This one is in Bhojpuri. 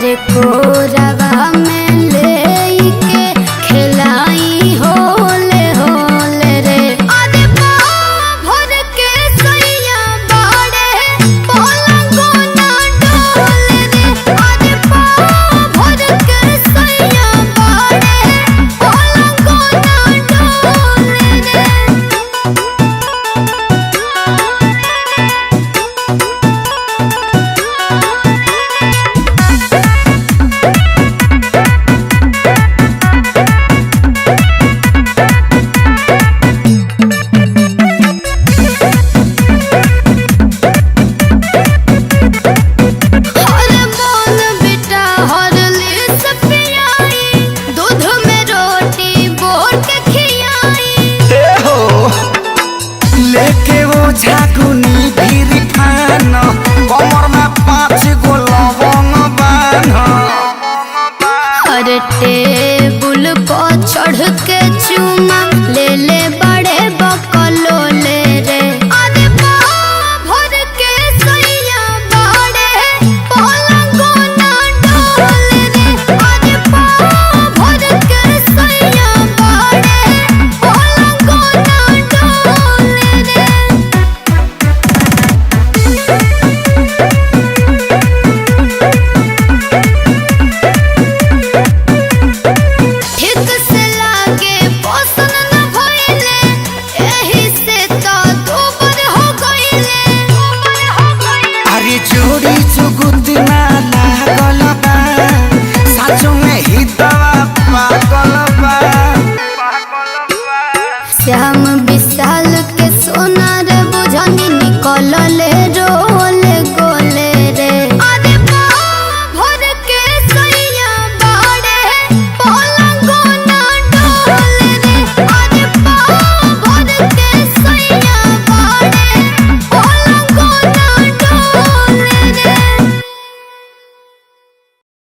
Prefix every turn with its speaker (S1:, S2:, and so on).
S1: अरे कोरवा में लेके खिलाई होले होले रे। अरे पाँव भर के सैया बाड़े पलंगो ना डोले रे। अरे पाँव भर के सैया बाड़े पलंगो ना डोले रे।
S2: लेके वो झाकुनी फिर